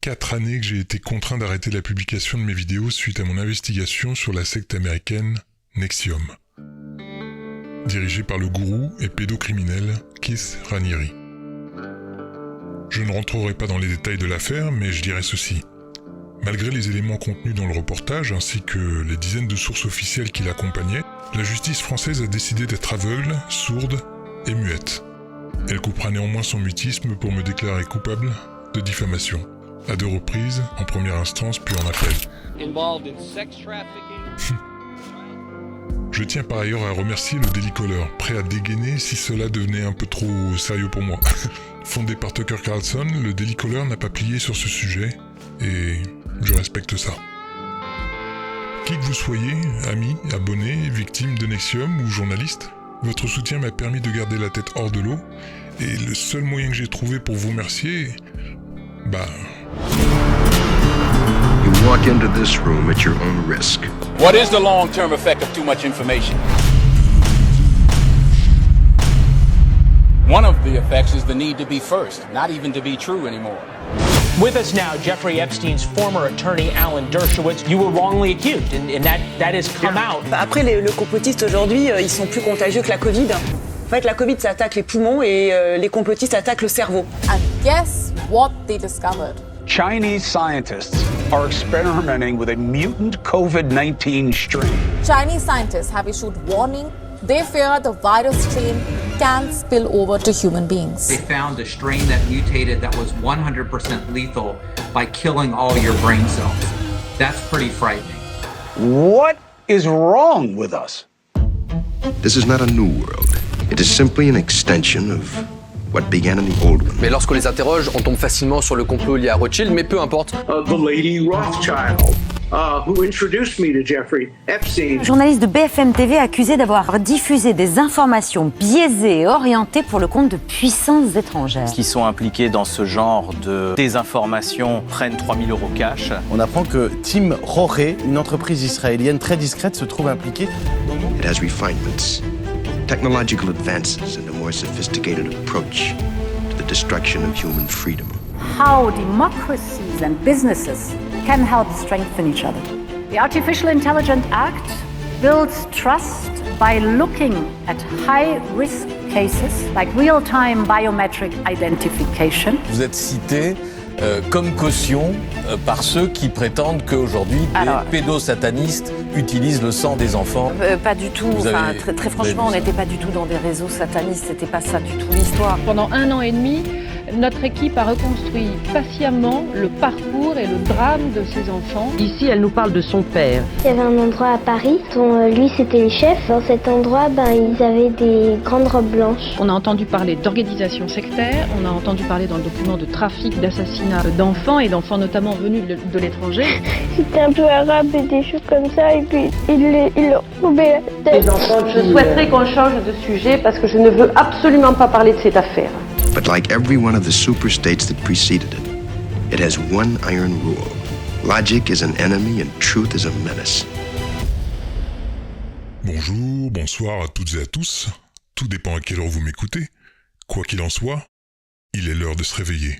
4 années que j'ai été contraint d'arrêter la publication de mes vidéos suite à mon investigation sur la secte américaine NXIVM, dirigée par le gourou et pédocriminel Keith Raniere. Je ne rentrerai pas dans les détails de l'affaire, mais je dirai ceci. Malgré les éléments contenus dans le reportage ainsi que les dizaines de sources officielles qui l'accompagnaient, la justice française a décidé d'être aveugle, sourde et muette. Elle coupera néanmoins son mutisme pour me déclarer coupable de diffamation, à 2 reprises, en première instance puis en appel. Je tiens par ailleurs à remercier le Daily Caller, prêt à dégainer si cela devenait un peu trop sérieux pour moi. Fondé par Tucker Carlson, le Daily Caller n'a pas plié sur ce sujet, et je respecte ça. Qui que vous soyez, amis, abonnés, victimes de NXIVM ou journalistes, votre soutien m'a permis de garder la tête hors de l'eau, et le seul moyen que j'ai trouvé pour vous remercier, You walk into this room at your own risk. What is the long-term effect of too much information? One of the effects is the need to be first, not even to be true anymore. With us now, Jeffrey Epstein's former attorney, Alan Dershowitz. You were wrongly accused, and that has come out. Après, le complotiste aujourd'hui, ils sont plus contagieux que la Covid. En fait, la Covid, ça attaque les poumons et les complotistes attaquent le cerveau. And guess what they discovered? Chinese scientists are experimenting with a mutant COVID-19 strain. Chinese scientists have issued warning. They fear the virus strain can spill over to human beings. They found a strain that mutated that was 100% lethal by killing all your brain cells. That's pretty frightening. What is wrong with us? This is not a new world. It is simply an extension of what began in the old one. Mais lorsqu'on les interroge, on tombe facilement sur le complot lié à Rothschild, mais peu importe. The lady Rothschild, who introduced me to Jeffrey Epstein. Le journaliste de BFM TV accusé d'avoir diffusé des informations biaisées et orientées pour le compte de puissances étrangères. Qui sont impliqués dans ce genre de désinformation prennent 3 000 € cash. On apprend que Tim Roré, une entreprise israélienne très discrète, se trouve impliquée dans... It has refinements, technological advances, and a more sophisticated approach to the destruction of human freedom. How democracies and businesses can help strengthen each other. The Artificial Intelligence Act builds trust by looking at high-risk cases like real-time biometric identification. Vous êtes cité comme caution par ceux qui prétendent qu'aujourd'hui des pédosatanistes utilisent le sang des enfants. Pas du tout, très franchement, on n'était pas du tout dans des réseaux satanistes, c'était pas ça du tout l'histoire. Pendant 1 an et demi, notre équipe a reconstruit patiemment le parcours et le drame de ces enfants. Ici, elle nous parle de son père. Il y avait un endroit à Paris dont lui c'était le chef. Dans cet endroit, ils avaient des grandes robes blanches. On a entendu parler d'organisation sectaire, on a entendu parler dans le document de trafic, d'assassinat d'enfants et d'enfants notamment venus de l'étranger. C'était un peu arabe et des choses comme ça et puis il leur coupait la tête. Je souhaiterais qu'on change de sujet parce que je ne veux absolument pas parler de cette affaire. But like every one of the superstates that preceded it, it has one iron rule. Logic is an enemy and truth is a menace. Bonjour, bonsoir à toutes et à tous. Tout dépend à quelle heure vous m'écoutez. Quoi qu'il en soit, il est l'heure de se réveiller.